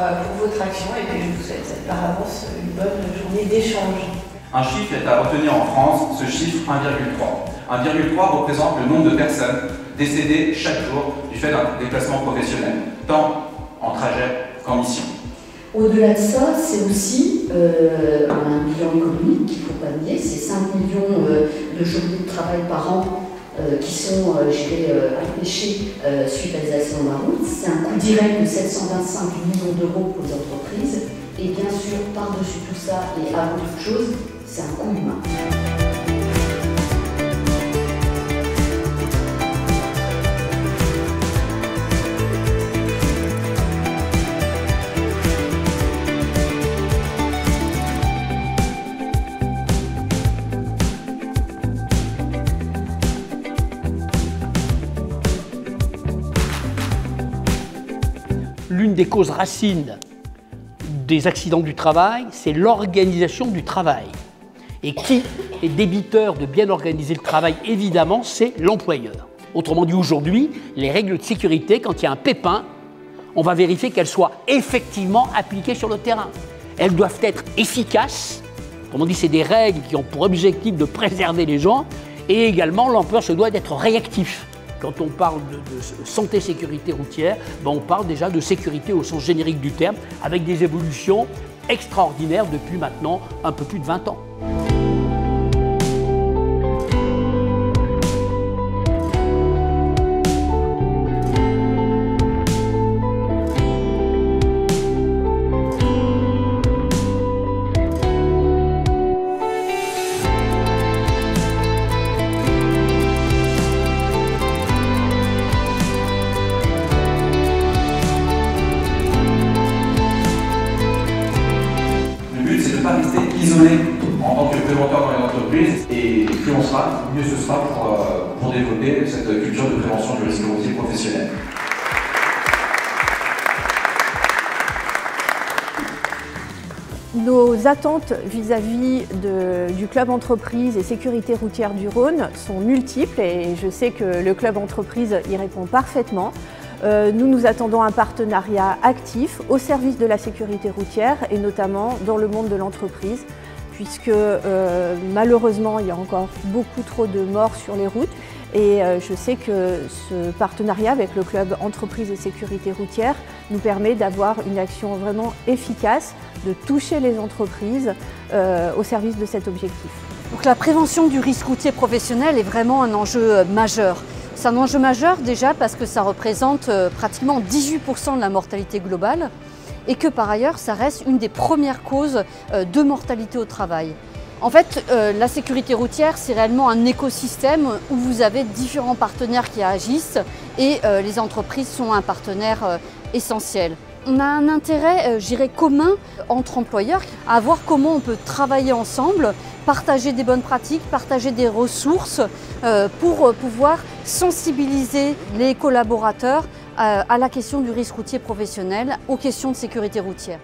pour votre action et puis je vous souhaite par avance une bonne journée d'échange. Un chiffre est à retenir en France, ce chiffre 1,3. 1,3 représente le nombre de personnes décédées chaque jour du fait d'un déplacement professionnel, tant en trajet qu'en mission. Au-delà de ça, c'est aussi un bilan économique qu'il ne faut pas nier, c'est 5 millions de journées de travail par an qui sont empêchés suite à des accidents de la route. C'est un coût direct de 725 millions d'euros pour les entreprises. Et bien sûr, par-dessus tout ça, et avant toute chose, c'est un coût humain. L'une des causes racines des accidents du travail, c'est l'organisation du travail. Et qui est débiteur de bien organiser le travail, évidemment, c'est l'employeur. Autrement dit, aujourd'hui, les règles de sécurité, quand il y a un pépin, on va vérifier qu'elles soient effectivement appliquées sur le terrain. Elles doivent être efficaces. Autrement dit, c'est des règles qui ont pour objectif de préserver les gens. Et également, l'employeur se doit d'être réactif. Quand on parle de santé-sécurité routière, on parle déjà de sécurité au sens générique du terme, avec des évolutions extraordinaires depuis maintenant un peu plus de 20 ans. Pas rester isolé en tant que préventeur dans les entreprises, et plus on sera, mieux ce sera pour développer cette culture de prévention du risque routier professionnel. Nos attentes vis-à-vis du club entreprise et sécurité routière du Rhône sont multiples et je sais que le club entreprise y répond parfaitement. Nous attendons un partenariat actif au service de la sécurité routière et notamment dans le monde de l'entreprise puisque malheureusement il y a encore beaucoup trop de morts sur les routes et je sais que ce partenariat avec le club entreprise et sécurité routière nous permet d'avoir une action vraiment efficace, de toucher les entreprises au service de cet objectif. Donc la prévention du risque routier professionnel est vraiment un enjeu majeur. C'est un enjeu majeur déjà parce que ça représente pratiquement 18% de la mortalité globale et que par ailleurs ça reste une des premières causes de mortalité au travail. En fait, la sécurité routière c'est réellement un écosystème où vous avez différents partenaires qui agissent et les entreprises sont un partenaire essentiel. On a un intérêt, je dirais, commun entre employeurs à voir comment on peut travailler ensemble, partager des bonnes pratiques, partager des ressources pour pouvoir sensibiliser les collaborateurs à la question du risque routier professionnel, aux questions de sécurité routière.